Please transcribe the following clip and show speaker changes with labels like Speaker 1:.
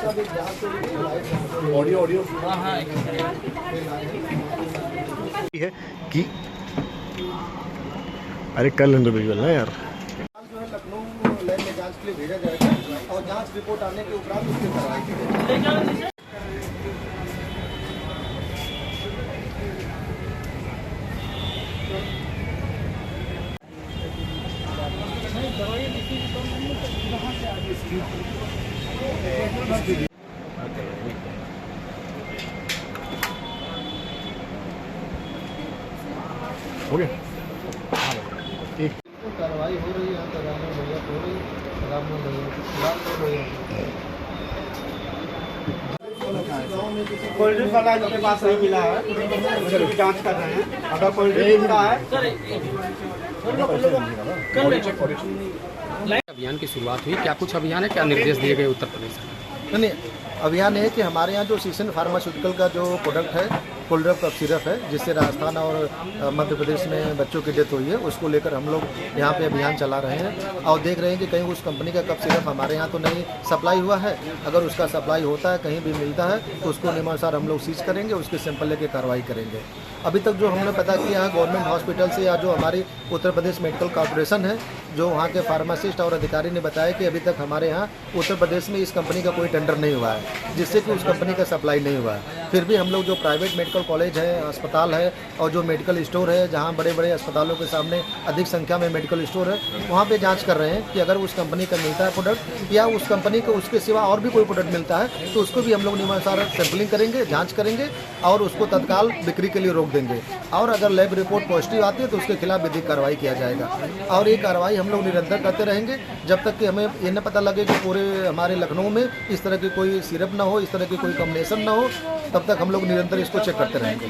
Speaker 1: Audio audio है कि अरे कर लेंगे विजुअल ना यार।
Speaker 2: जो है लखनऊ लैब में जांच के लिए भेजा जाएगा और जांच रिपोर्ट आने के उपरांत उसकी कार्रवाई की जाएगी।
Speaker 1: हो गया एक
Speaker 2: कार्रवाई हो रही है, तगामी भैया हो रही है, राम कोल्ड ड्रिंक वाला के पास नहीं मिला है, उसकी जांच कर रहे हैं। अगर कोल्ड ड्रिंक का है
Speaker 3: अभियान की शुरुआत हुई, क्या कुछ अभियान है, क्या निर्देश दिए गए उत्तर प्रदेश में?
Speaker 2: नहीं, अभियान है कि हमारे यहाँ जो सीसन फार्मास्यूटिकल का जो प्रोडक्ट है कोल्ड ड्रिंक कफ सिरप है, जिससे राजस्थान और मध्य प्रदेश में बच्चों की डेथ हुई है, उसको लेकर हम लोग यहाँ पे अभियान चला रहे हैं और देख रहे हैं कि कहीं उस कंपनी का कफ सिरप हमारे यहाँ तो नहीं सप्लाई हुआ है। अगर उसका सप्लाई होता है, कहीं भी मिलता है, तो उसको नियमानुसार हम लोग सीज करेंगे, उसके सैंपल लेके कार्रवाई करेंगे। अभी तक जो हमने पता किया है गवर्नमेंट हॉस्पिटल से या जो हमारी उत्तर प्रदेश मेडिकल कॉर्पोरेशन है, जो वहाँ के फार्मासिस्ट और अधिकारी ने बताया कि अभी तक हमारे यहाँ उत्तर प्रदेश में इस कंपनी का कोई टेंडर नहीं हुआ है, जिससे कि उस कंपनी का सप्लाई नहीं हुआ है। फिर भी हम लोग जो प्राइवेट मेडिकल कॉलेज है, अस्पताल है और जो मेडिकल स्टोर है, जहाँ बड़े बड़े अस्पतालों के सामने अधिक संख्या में मेडिकल स्टोर है, वहाँ पे जांच कर रहे हैं कि अगर उस कंपनी का मिलता है प्रोडक्ट या उस कंपनी को उसके सिवा और भी कोई प्रोडक्ट मिलता है, तो उसको भी हम लोग नियमानुसार सैंपलिंग करेंगे, जाँच करेंगे और उसको तत्काल बिक्री के लिए रोक देंगे। और अगर लैब रिपोर्ट पॉजिटिव आती है तो उसके खिलाफ विधिक कार्रवाई किया जाएगा। और ये कार्रवाई हम लोग निरंतर करते रहेंगे जब तक कि हमें ये न पता लगे कि पूरे हमारे लखनऊ में इस तरह की कोई सिरप ना हो, इस तरह की कोई कॉम्बिनेशन ना हो, तब तक हम लोग निरंतर इसको चेक करते रहेंगे।